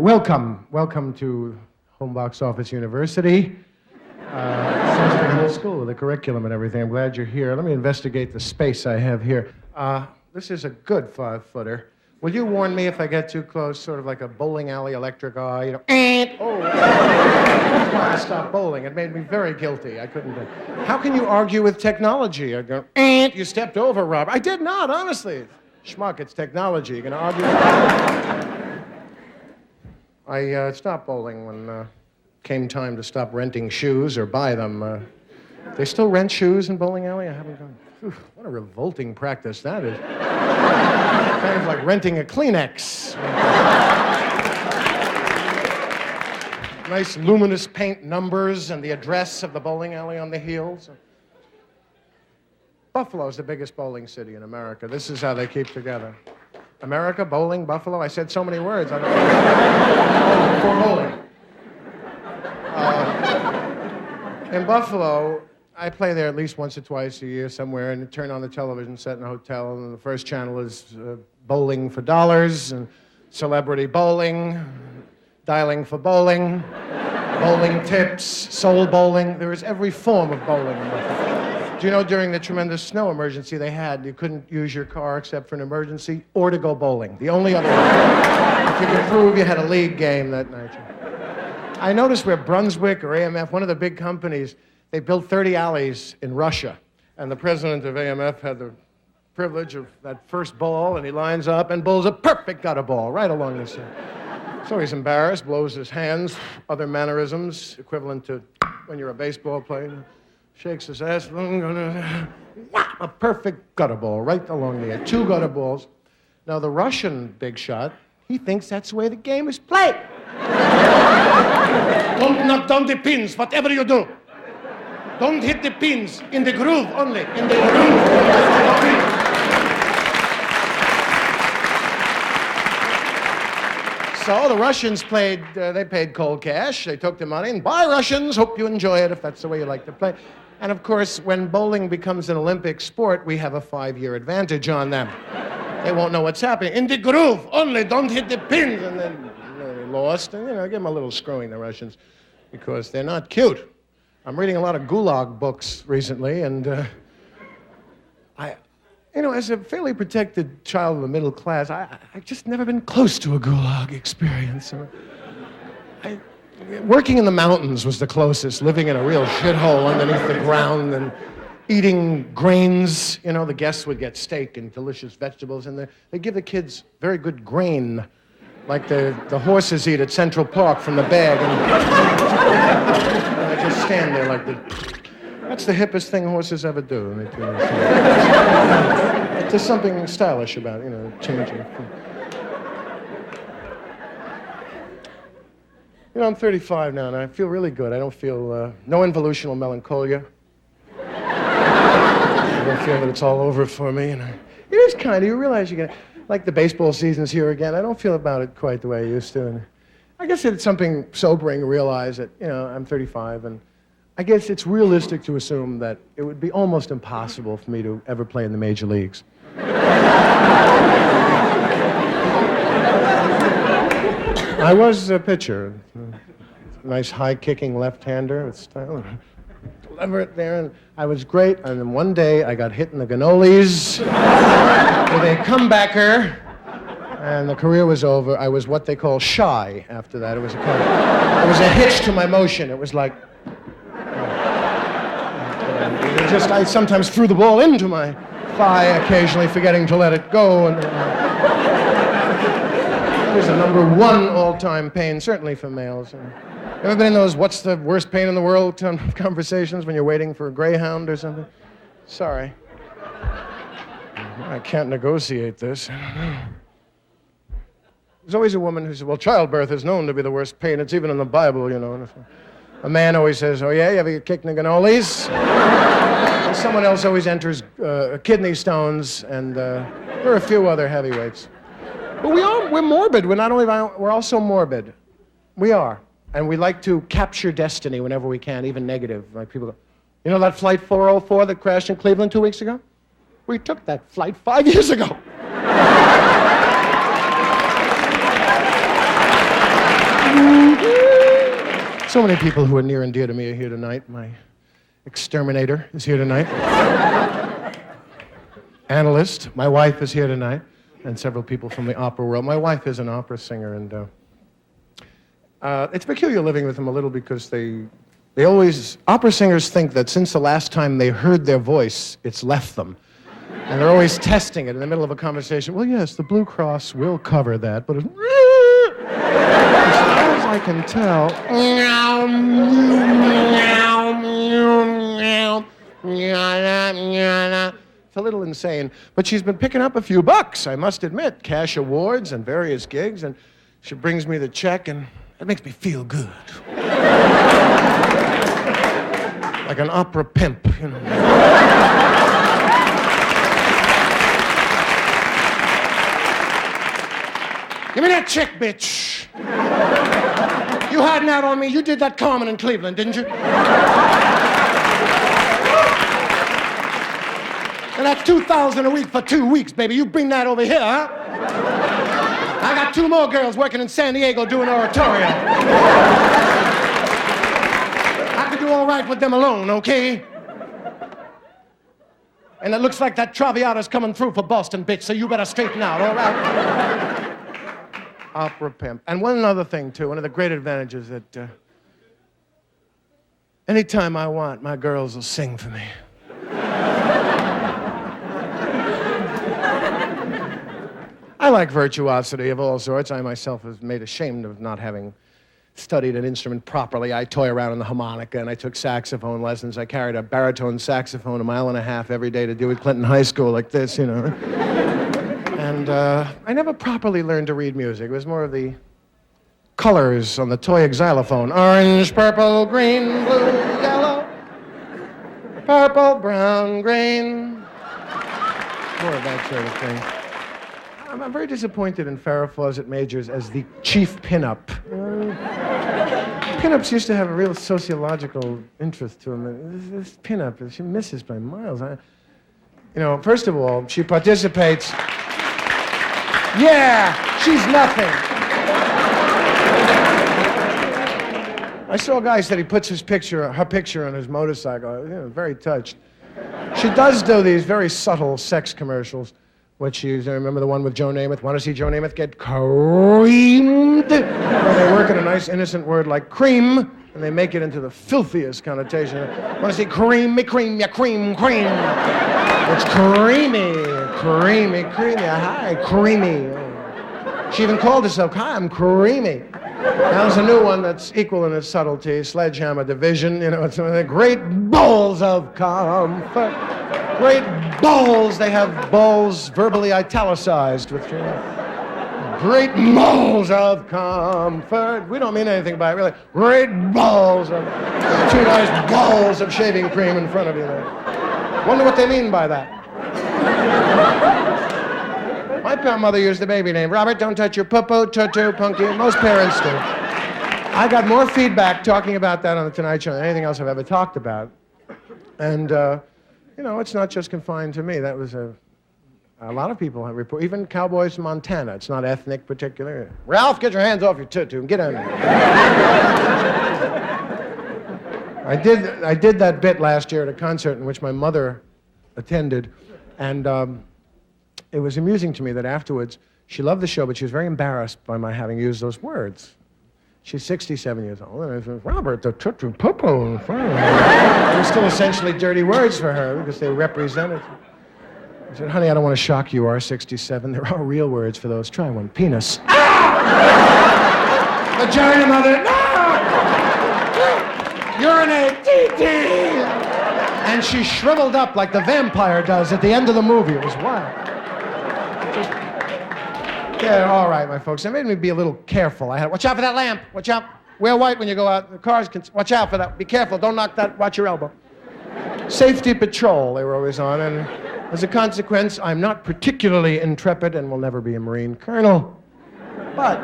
Welcome to Home Box Office University. Sounds like a whole school, the curriculum and everything. I'm glad you're here. Let me investigate the space I have here. This is a good 5-footer. Will you warn me if I get too close, sort of like a bowling alley electric eye, you know? Oh, that's why I stopped bowling. It made me very guilty. I couldn't. How can you argue with technology? I go, you stepped over, Robert. I did not, honestly. Schmuck, it's technology. You're going to argue with I stopped bowling when came time to stop renting shoes or buy them. They still rent shoes in bowling alley? I haven't gone. What a revolting practice that is. Kind of like renting a Kleenex. Nice luminous paint numbers and the address of the bowling alley on the heels. Buffalo's the biggest bowling city in America. This is how they keep together. America, bowling, Buffalo. I said so many words. I don't know. For bowling. In Buffalo, I play there at least once or twice a year somewhere and turn on the television set in a hotel, and the first channel is bowling for dollars, and celebrity bowling, dialing for bowling, bowling tips, soul bowling. There is every form of bowling in Buffalo. Do you know during the tremendous snow emergency they had, you couldn't use your car except for an emergency or to go bowling. The only other way. If you could prove you had a league game that night. I noticed where Brunswick or AMF, one of the big companies, they built 30 alleys in Russia, and the president of AMF had the privilege of that first ball, and he lines up and bowls a perfect gutter ball right along the center. So he's embarrassed, blows his hands, other mannerisms, equivalent to when you're a baseball player, shakes his ass, a perfect gutter ball right along the edge, 2 gutter balls. Now the Russian big shot, he thinks that's the way the game is played. Don't knock down the pins, whatever you do. Don't hit the pins, in the groove only, in the groove. So the Russians they paid cold cash, they took the money, and bye Russians, hope you enjoy it if that's the way you like to play. And of course, when bowling becomes an Olympic sport, we have a 5-year advantage on them. They won't know what's happening. In the groove only, don't hit the pins. And then they lost, and give them a little screwing, the Russians, because they're not cute. I'm reading a lot of Gulag books recently, and as a fairly protected child of the middle class, I've just never been close to a Gulag experience. Working in the mountains was the closest, living in a real shithole underneath the ground and eating grains. The guests would get steak and delicious vegetables, and they give the kids very good grain, like the horses eat at Central Park from the bag. And I just stand there like that's the hippest thing horses ever do. There's something stylish about changing. I'm 35 now, and I feel really good. I don't feel no involutional melancholia. I don't feel that it's all over for me. And it is kind of, you realize you're gonna, like the baseball season's here again. I don't feel about it quite the way I used to. And I guess it's something sobering to realize that, I'm 35, and I guess it's realistic to assume that it would be almost impossible for me to ever play in the major leagues. I was a pitcher. Nice high-kicking left-hander with style. Deliver it there, and I was great. And then one day I got hit in the cannolis with a comebacker, and the career was over. I was what they call shy after that. It was a hitch to my motion. It was like, I sometimes threw the ball into my thigh, occasionally forgetting to let it go. And it was the #1 all-time pain, certainly for males. Ever been in those "what's the worst pain in the world" conversations when you're waiting for a Greyhound or something? Sorry. I can't negotiate this. There's always a woman who says, well, childbirth is known to be the worst pain. It's even in the Bible, A man always says, oh, yeah? You ever get kicked in the cannolis? And someone else always enters kidney stones, and there are a few other heavyweights. But we're morbid. We're also morbid. We are. And we like to capture destiny whenever we can, even negative. Like people go, that flight 404 that crashed in Cleveland 2 weeks ago? We took that flight 5 years ago. So many people who are near and dear to me are here tonight. My exterminator is here tonight. Analyst, my wife is here tonight, and several people from the opera world. My wife is an opera singer, and it's peculiar living with them a little because they always, opera singers think that since the last time they heard their voice, it's left them. And they're always testing it in the middle of a conversation. Well, yes, the Blue Cross will cover that, but as far as I can tell, it's a little insane. But she's been picking up a few bucks, I must admit. Cash awards and various gigs, and she brings me the check, and it makes me feel good. Like an opera pimp, you know. Give me that check, bitch. You hiding out on me? You did that Carmen in Cleveland, didn't you? And that's $2,000 a week for 2 weeks, baby. You bring that over here, huh? I got 2 more girls working in San Diego doing oratorio. I could do all right with them alone, okay? And it looks like that Traviata's coming through for Boston, bitch, so you better straighten out, all right? Opera pimp. And one other thing, too, one of the great advantages that anytime I want, my girls will sing for me. I like virtuosity of all sorts. I myself was made ashamed of not having studied an instrument properly. I toy around on the harmonica, and I took saxophone lessons. I carried a baritone saxophone 1.5 miles every day to do at Clinton High School like this, you know. And I never properly learned to read music. It was more of the colors on the toy xylophone. Orange, purple, green, blue, yellow, purple, brown, green. More of that sort of thing. I'm very disappointed in Farrah Fawcett Majors as the chief pinup. Pinups used to have a real sociological interest to them. This pinup, she misses by miles. First of all, she participates. Yeah, she's nothing. I saw a guy said he puts her picture on his motorcycle. Very touched. She does do these very subtle sex commercials. Which you remember the one with Joe Namath? Want to see Joe Namath get creamed? Where they work in a nice innocent word like cream, and they make it into the filthiest connotation. Want to see cream me, cream ya, cream, cream. It's creamy, hi, creamy. She even called herself, hi, I'm creamy. Now there's a new one that's equal in its subtlety, Sledgehammer Division. It's great balls of comfort. Great balls. They have balls verbally italicized with great balls of comfort. We don't mean anything by it, really. Great balls of 2 nice balls of shaving cream in front of you there. Wonder what they mean by that. My mother used the baby name. Robert, don't touch your poo-poo, tutu, punky. Most parents do. I got more feedback talking about that on The Tonight Show than anything else I've ever talked about. And, it's not just confined to me. That was a lot of people have reported, even cowboys from Montana. It's not ethnic particular. Ralph, get your hands off your tutu and get on there. I did that bit last year at a concert in which my mother attended, and it was amusing to me that afterwards, she loved the show, but she was very embarrassed by my having used those words. She's 67 years old, and I said, Robert, the tutu popo. They're still essentially dirty words for her because they represented. I said, honey, I don't want to shock you, R67. There are real words for those. Try one. Penis. Ah! Vagina, mother. No! Urinate. T-T. And she shriveled up like the vampire does at the end of the movie. It was wild. Yeah, all right, my folks. It made me be a little careful. I had, watch out for that lamp. Watch out. Wear white when you go out. The cars can, watch out for that. Be careful. Don't knock that. Watch your elbow. Safety patrol they were always on. And as a consequence, I'm not particularly intrepid and will never be a Marine colonel. But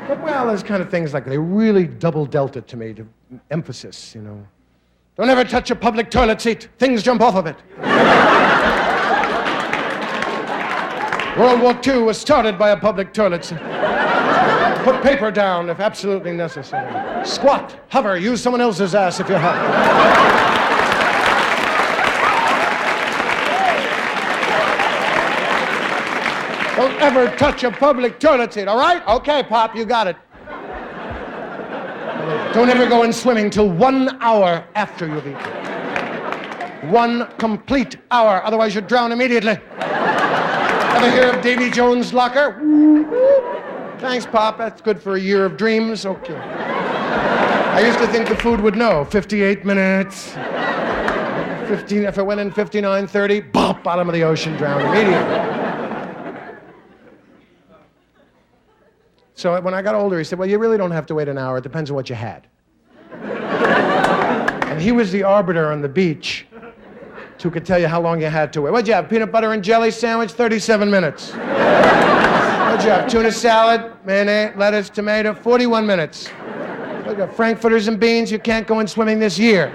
there's kind of things like they really double-dealt it to me, to emphasis, Don't ever touch a public toilet seat. Things jump off of it. World War II was started by a public toilet seat. Put paper down if absolutely necessary. Squat, hover, use someone else's ass if you have to. Don't ever touch a public toilet seat, all right? Okay, Pop, you got it. Don't ever go in swimming till 1 hour after you've eaten. 1 complete hour, otherwise you'd drown immediately. Ever hear of Davy Jones' locker? Thanks, Pop. That's good for a year of dreams. Okay. I used to think the food would know. 58 minutes. 15. If it went in 59:30, bop, bottom of the ocean, drowned immediately. So when I got older, he said, well, you really don't have to wait an hour. It depends on what you had. And he was the arbiter on the beach who could tell you how long you had to wait. What'd you have, peanut butter and jelly sandwich? 37 minutes. What'd you have, tuna salad, mayonnaise, lettuce, tomato? 41 minutes. What'd you have, frankfurters and beans? You can't go in swimming this year.